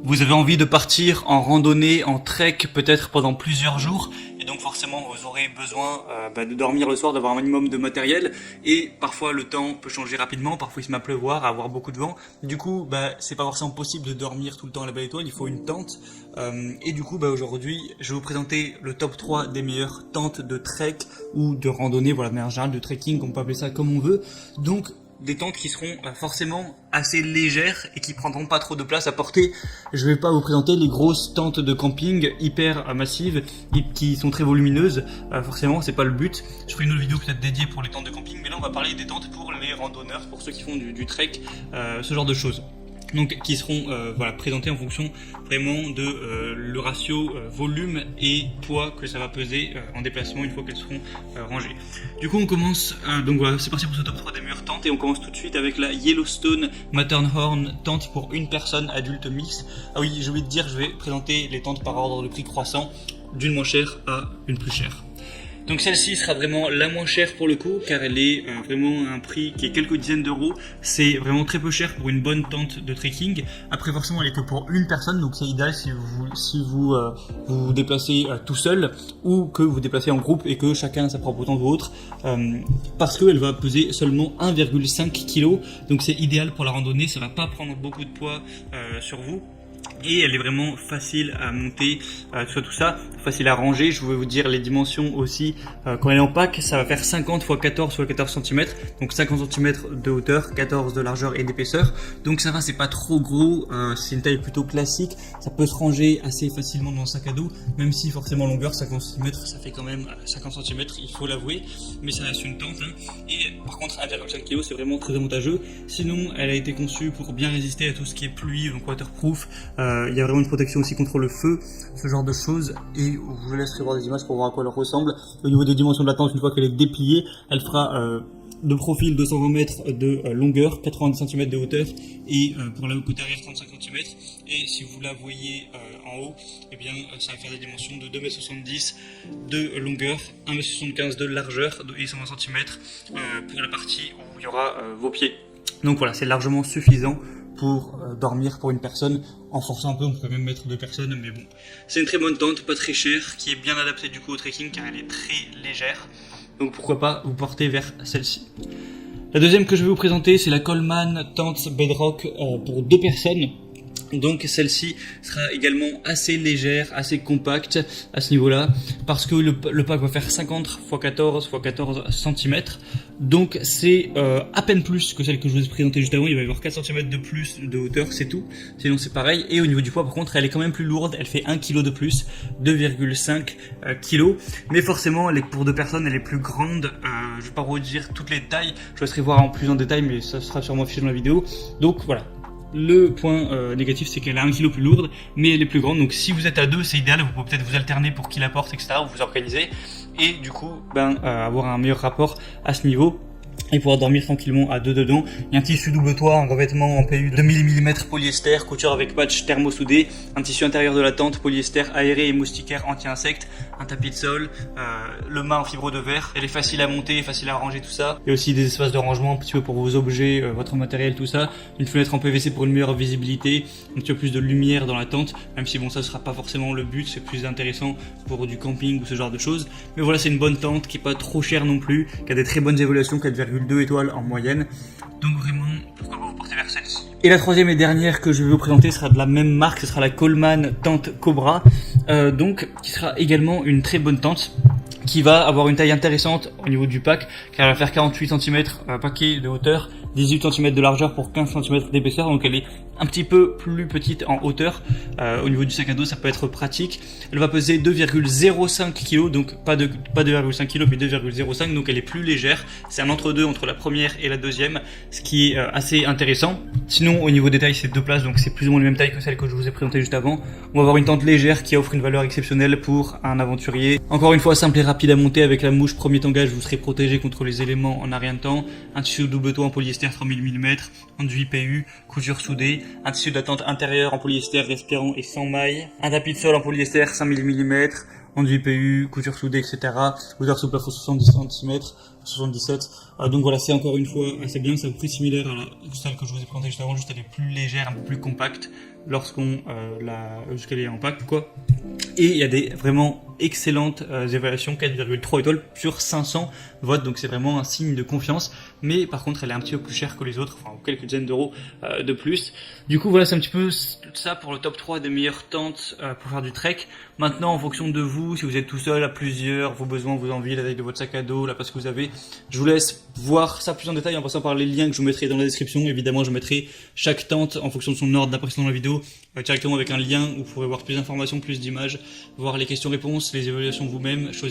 Vous avez envie de partir en randonnée, en trek, peut-être pendant plusieurs jours, et donc forcément vous aurez besoin de dormir le soir, d'avoir un minimum de matériel, et parfois le temps peut changer rapidement, parfois il se met à pleuvoir, à avoir beaucoup de vent, du coup c'est pas forcément possible de dormir tout le temps à la belle étoile, il faut une tente, et du coup aujourd'hui je vais vous présenter le top 3 des meilleures tentes de trek ou de randonnée, voilà, mais en général de trekking, on peut appeler ça comme on veut, donc des tentes qui seront forcément assez légères et qui prendront pas trop de place à porter. Je vais pas vous présenter les grosses tentes de camping hyper massives et qui sont très volumineuses. Forcément, c'est pas le but. Je ferai une autre vidéo peut-être dédiée pour les tentes de camping, mais là on va parler des tentes pour les randonneurs, pour ceux qui font du trek, ce genre de choses. Donc qui seront présentées en fonction vraiment de le ratio volume et poids que ça va peser en déplacement une fois qu'elles seront rangées. Du coup on commence, donc voilà, c'est parti pour ce top 3 des meilleures tentes et on commence tout de suite avec la Yellowstone Matterhorn tente pour une personne adulte mixte. Ah oui, j'ai oublié de dire, je vais présenter les tentes par ordre de prix croissant, d'une moins chère à une plus chère. Donc celle-ci sera vraiment la moins chère pour le coup, car elle est vraiment à un prix qui est quelques dizaines d'euros. C'est vraiment très peu cher pour une bonne tente de trekking. Après forcément elle est que pour une personne, donc c'est idéal si vous vous déplacez tout seul ou que vous vous déplacez en groupe et que chacun a sa propre tente ou autre, parce qu'elle va peser seulement 1,5 kg. Donc c'est idéal pour la randonnée, ça va pas prendre beaucoup de poids sur vous. Et elle est vraiment facile à monter, tout ça, facile à ranger. Je vais vous dire les dimensions aussi. Quand elle est en pack, ça va faire 50 x 14 x 14 cm, donc 50 cm de hauteur, 14 de largeur et d'épaisseur. Donc ça va, c'est pas trop gros, c'est une taille plutôt classique. Ça peut se ranger assez facilement dans un sac à dos, même si forcément longueur 50 cm, ça fait quand même 50 cm, il faut l'avouer. Mais ça reste une tente, hein. Et par contre 1,5 kg, c'est vraiment très avantageux. Sinon, elle a été conçue pour bien résister à tout ce qui est pluie, donc waterproof. Il y a vraiment une protection aussi contre le feu, ce genre de choses, et je vous laisserai voir des images pour voir à quoi elle ressemble. Au niveau des dimensions de la tente, une fois qu'elle est dépliée, elle fera de profil 220 mètres de longueur, 90 cm de hauteur, et pour la côté arrière 35 cm. Et si vous la voyez en haut, eh bien ça va faire des dimensions de 2,70 m de longueur, 1,75 m de largeur et 120 cm pour la partie où il y aura vos pieds. Donc voilà, c'est largement suffisant pour dormir pour une personne. En forçant un peu, on peut même mettre deux personnes, mais bon. C'est une très bonne tente, pas très chère, qui est bien adaptée du coup au trekking car elle est très légère. Donc pourquoi pas vous porter vers celle-ci. La deuxième que je vais vous présenter, c'est la Coleman Tente Bedrock pour deux personnes. Donc celle-ci sera également assez légère, assez compacte à ce niveau-là, parce que le pack va faire 50 x 14 x 14 cm. Donc c'est à peine plus que celle que je vous ai présentée juste avant. Il va y avoir 4 cm de plus de hauteur, c'est tout. Sinon c'est pareil. Et au niveau du poids par contre, elle est quand même plus lourde. Elle fait 1 kg de plus, 2,5 kg. Mais forcément, elle est pour deux personnes, elle est plus grande. Je vais pas vous dire toutes les tailles. Je vous laisserai voir en plus en détail, mais ça sera sûrement affiché dans la vidéo. Donc voilà. Le point négatif, c'est qu'elle est 1 kg plus lourde, mais elle est plus grande. Donc si vous êtes à deux, c'est idéal. Vous pouvez peut-être vous alterner pour qui la porte, etc. Vous vous organisez et du coup, avoir un meilleur rapport à ce niveau et pouvoir dormir tranquillement à deux dedans. Il y a un tissu double toit, un revêtement en PU de 1000 mm polyester, couture avec patch thermosoudé, un tissu intérieur de la tente, polyester aéré et moustiquaire anti-insectes, un tapis de sol, le mât en fibre de verre. Elle est facile à monter, facile à ranger, tout ça. Il y a aussi des espaces de rangement un petit peu pour vos objets, votre matériel, tout ça. Une fenêtre en PVC pour une meilleure visibilité, un petit peu plus de lumière dans la tente, même si bon, ça sera pas forcément le but, c'est plus intéressant pour du camping ou ce genre de choses. Mais voilà, c'est une bonne tente qui est pas trop chère non plus, qui a des très bonnes évaluations, 4,2 étoiles en moyenne. Donc vraiment, pourquoi pas vous porter vers celle-ci. Et la troisième et dernière que je vais vous présenter sera de la même marque, ce sera la Coleman Tente Cobra, qui sera également une très bonne tente, qui va avoir une taille intéressante au niveau du pack, car elle va faire 48 cm paquet de hauteur, 18 cm de largeur pour 15 cm d'épaisseur, donc elle est un petit peu plus petite en hauteur. Au niveau du sac à dos, ça peut être pratique. Elle va peser 2,05 kg, donc pas 2,5 kg mais 2,05, donc elle est plus légère. C'est un entre-deux entre la première et la deuxième, ce qui est assez intéressant. Sinon, au niveau des tailles, c'est deux places, donc c'est plus ou moins la même taille que celle que je vous ai présentée juste avant. On va avoir une tente légère qui offre une valeur exceptionnelle pour un aventurier. Encore une fois, simple et rapide à monter avec la mouche premier tangage, vous serez protégé contre les éléments en un rien de temps. Un tissu double toit en polyester 3000 mm, enduit PU, couture soudée, un tissu d'attente intérieur en polyester respirant et sans maille, un tapis de sol en polyester 5000 mm, enduit PU, couture soudée, etc. Hauteur sous plafond 70 cm, 77. Donc voilà, c'est encore une fois assez bien, c'est à peu près similaire à celle que je vous ai présentée juste avant, juste elle est plus légère, un peu plus compacte jusqu'elle est en pack quoi. Et il y a des vraiment excellentes évaluations, 4,3 étoiles sur 500 votes, donc c'est vraiment un signe de confiance. Mais par contre, elle est un petit peu plus chère que les autres, enfin quelques dizaines d'euros de plus. Du coup, voilà, c'est un petit peu tout ça pour le top 3 des meilleures tentes pour faire du trek. Maintenant, en fonction de vous, si vous êtes tout seul, à plusieurs, vos besoins, vos envies, la taille de votre sac à dos, la place que vous avez, je vous laisse voir ça plus en détail en passant par les liens que je vous mettrai dans la description. Évidemment, je mettrai chaque tente en fonction de son ordre d'apparition dans la vidéo directement avec un lien où vous pourrez voir plus d'informations, plus d'images, voir les questions-réponses, les évaluations vous-même, choisir